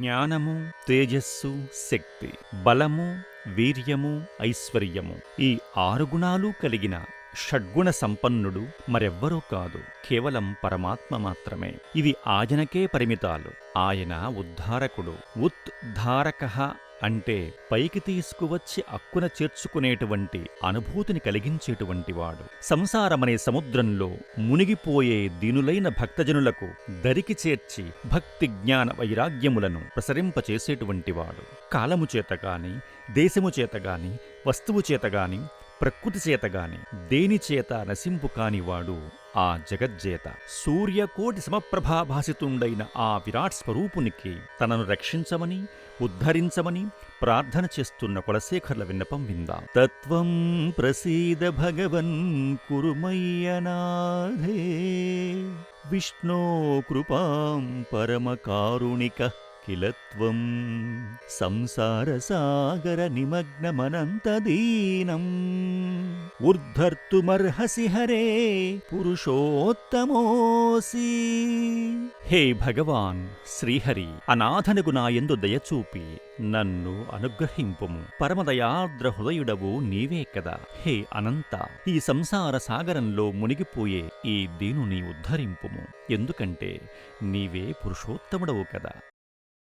జ్ఞానము, తేజస్సు, శక్తి, బలము, వీర్యము, ఐశ్వర్యము ఈ 6 గుణాలు కలిగిన షడ్గుణ సంపన్నుడు మరెవ్వరూ కాదు, కేవలం పరమాత్మ మాత్రమే. ఇవి ఆయనకే పరిమితాలు. ఆయన ఉద్ధారకుడు. ఉద్ధారకః అంటే పైకి తీసుకువచ్చి అక్కున చేర్చుకునేటువంటి అనుభూతిని కలిగించేటువంటి వాడు. సంసారమనే సముద్రంలో మునిగిపోయే దీనులైన భక్తజనులకు దరికి చేర్చి భక్తి జ్ఞాన వైరాగ్యములను ప్రసరింపచేసేటువంటి వాడు. కాలము చేతగాని, దేశము చేతగాని, వస్తువు చేతగాని, ప్రకృతి చేతగాని దేనిచేత నశింపు కానివాడు ఆ జగజ్జేత. సూర్యకోటి సమప్రభాభాసితుండైన ఆ విరాట్ స్వరూపునికి తనను రక్షించమని, ఉద్ధరించమని ప్రార్థన చేస్తున్న కులశేఖర్ల విన్నపం విందాం. తత్వం ప్రసీద భగవన్ కురుమయ్యనాథే, విష్ణో కృపాం పరమకారుణిక కిలత్వం, సంసారసాగర నిమగ్నమనంతదీనం, ఉద్ధర్తుమర్హసి హరే పురుషోత్తమోసి. హే భగవాన్ శ్రీహరి, అనాథనగు నాయందు దయచూపి నన్ను అనుగ్రహింపుము. పరమదయార్ద్ర హృదయుడవు నీవే కదా. హే అనంత, ఈ సంసార సాగరంలో మునిగిపోయే ఈ దీనుని ఉద్ధరింపుము. ఎందుకంటే నీవే పురుషోత్తముడవు కదా.